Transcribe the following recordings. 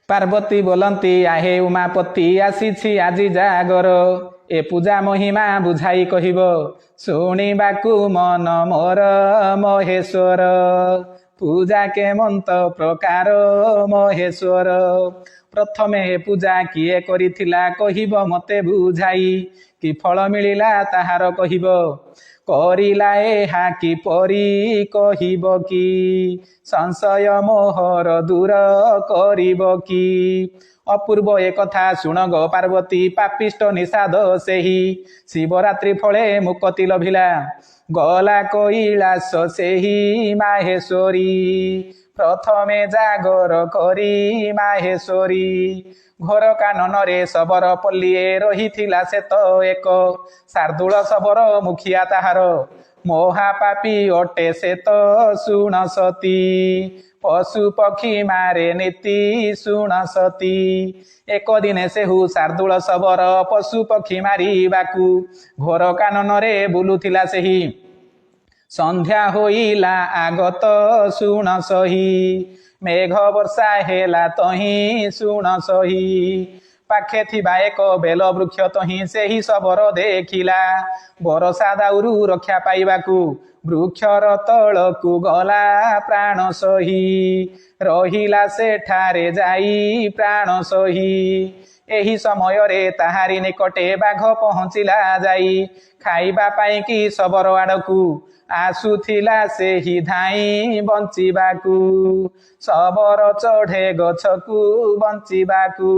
ପାର୍ବତୀ ବୋଲନ୍ତି ଆହେ ଉମାପତି ଆସିଛି ଆଜି ଜାଗର। ଏ ପୂଜା ମହିମା ବୁଝାଇ କହିବ ଶୁଣିବାକୁ ମନ ମୋର ମହେଶ୍ୱର। ପୂଜା କେମନ୍ତ ପ୍ରକାର ମହେଶ୍ୱର। ପ୍ରଥମେ ଏ ପୂଜା କିଏ କରିଥିଲା କହିବ ମୋତେ ବୁଝାଇ। କି ଫଳ ମିଳିଲା ତାହାର କହିବ। କରିଲା ଏହା କିପରି କହିବ କି। ସଂଶୟ ମୋହର ଦୂର କରିବ କି। ଅପୂର୍ବ ଏ କଥା ଶୁଣ ଗୋ ପାର୍ବତୀ ପାପିଷ୍ଟ ନିଷାଦ ସେହି। ଶିବରାତ୍ରି ଫଳେ ମୁକତି ଲଭିଲା ଗଲା କୈଳାସ ସେହି ମାହେଶ୍ୱରୀ। ପ୍ରଥମେ ଜାଗର କରି ମାହେଶ୍ୱରୀ। ଘର କାନନରେ ଶବର ପଲ୍ଲୀଏ ରହିଥିଲା ସେ ତ ଏକ। ଶାର୍ଦୂଳ ଶବର ମୁଖିଆ ତାହାର ମହାପାପୀ ଅଟେ ସେ ତ ଶୁଣ ସତୀ। ପଶୁ ପକ୍ଷୀ ମାରେ ନୀତି ଶୁଣ ସତୀ। ଏକ ଦିନେ ସେହୁ ଶାର୍ଦୂଳ ଶବର ପଶୁ ପକ୍ଷୀ ମାରିବାକୁ ଘୋର କାନନରେ ବୁଲୁଥିଲା ସେହି। ସନ୍ଧ୍ୟା ହୋଇଲା ଆଗତ ଶୁଣ ସହି। ମେଘ ବର୍ଷା ହେଲା ତହିଁ ଶୁଣ ସହି। ପାଖେ ଥିବା ଏକ ବେଲ ବୃକ୍ଷ ତହିଁ ସେହି ଶବର ଦେଖିଲା। ବରଷା ଦାଉରୁ ରକ୍ଷା ପାଇବାକୁ ବୃକ୍ଷର ତଳକୁ ଗଲା ପ୍ରାଣ ସହି। ରହିଲା ସେଠାରେ ଯାଇ ପ୍ରାଣ ସହି। ଏହି ସମୟରେ ତାହାରି ନିକଟେ ବାଘ ପହଞ୍ଚିଲା ଯାଇ। ଖାଇବା ପାଇଁକି ଶବର ଆଡ଼କୁ ଆସୁଥିଲା ସେହି ଧାଇଁ ବଞ୍ଚିବାକୁ। ଶବର ଚଢ଼େ ଗଛକୁ ବଞ୍ଚିବାକୁ।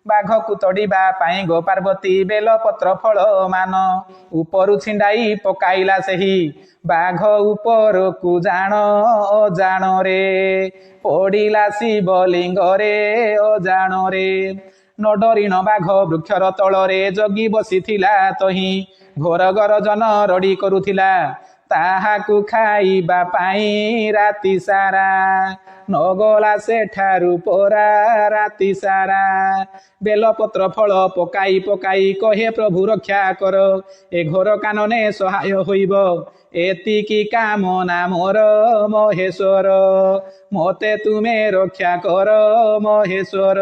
ବାଘକୁ ତଡ଼ିବା ପାଇଁ ଗୋ ପାର୍ବତୀ ବେଲପତ୍ର ଫଳ ମାନ ଉପରୁ ଛିଣ୍ଡାଇ ପକାଇଲା ସେହି। ବାଘ ଉପରକୁ ଜାଣ ଅଜାଣରେ ପଡ଼ିଲା ଶିବଲିଙ୍ଗରେ ଅଜାଣରେ। ନଡରିଣ ବାଘ ବୃକ୍ଷର ତଳରେ ଜଗି ବସିଥିଲା ତହିଁ। ଘୋର ଗର୍ଜନ ରଡ଼ି କରୁଥିଲା ତାହାକୁ ଖାଇବା ପାଇଁ ରାତି ସାରା। ନଗଲା ସେଠାରୁ ପରା ରାତି ସାରା। ବେଲପତ୍ର ଫଳ ପକାଇ ପକାଇ କହେ ପ୍ରଭୁ ରକ୍ଷା କର। ଏ ଘୋର କାନନେ ସହାୟ ହୋଇବ ଏତିକି କାମନା ମୋର ମହେଶ୍ୱର। ମୋତେ ତୁମେ ରକ୍ଷା କର ମହେଶ୍ୱର।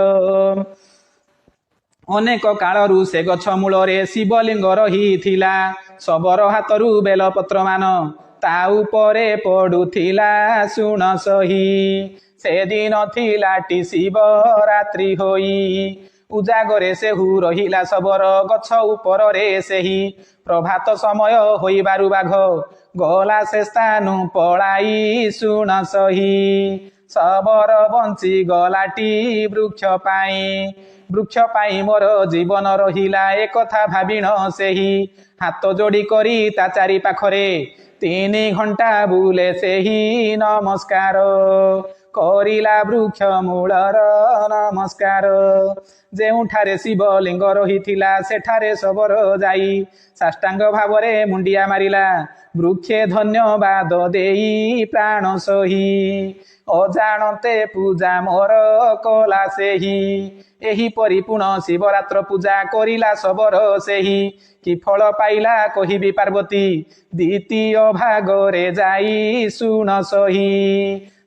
ଅନେକ କାଳରୁ ସେ ଗଛ ମୂଳରେ ଶିବଲିଙ୍ଗ ରହିଥିଲା। ଶବର ହାତରୁ ବେଲପତ୍ର ମାନ ତା ଉପରେ ପଡୁଥିଲା ଶୁଣ ସହି। ସେଦିନ ଥିଲାଟି ଶିବରାତ୍ରି ହୋଇ। ଉଜାଗରେ ସେହୁ ରହିଲା ଶବର ଗଛ ଉପରରେ ସେହି। ପ୍ରଭାତ ସମୟ ହୋଇବାରୁ ବାଘ ଗଲା ସେ ସ୍ଥାନୁ ପଳାଇ ଶୁଣ ସହି। ଶବର ବଞ୍ଚି ଗଲାଟି ବୃକ୍ଷ ପାଇଁ। ବୃକ୍ଷ ପାଇଁ ମୋର ଜୀବନ ରହିଲା ଏକଥା ଭାବିଣ ସେହି। ହାତ ଯୋଡ଼ି କରି ତା ଚାରି ପାଖରେ 3 ଘଣ୍ଟା ବୁଲେ ସେହି ନମସ୍କାର। କରିଲା ବୃକ୍ଷ ମୂଳର ନମସ୍କାର। ଯେଉଁଠାରେ ଶିବଲିଙ୍ଗ ରହିଥିଲା ସେଠାରେ ଶବର ଯାଇ ସାଷ୍ଟାଙ୍ଗ ଭାବରେ ମୁଣ୍ଡିଆ ମାରିଲା ବୃକ୍ଷେ ଧନ୍ୟବାଦ ଦେଇ ପ୍ରାଣ ସହି। ଅଜାଣତେ ପୂଜା ମୋର କଲା ସେହି। ଏହିପରି ପୁଣ ଶିବରାତ୍ର ପୂଜା କରିଲା ଶବର ସେହି। କି ଫଳ ପାଇଲା କହିବି ପାର୍ବତୀ ଦ୍ୱିତୀୟ ଭାଗରେ ଯାଇ ଶୁଣ ସହି।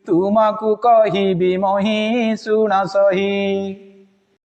ତୁମକୁ କହିବି ମହି ଶୁଣ ସହି।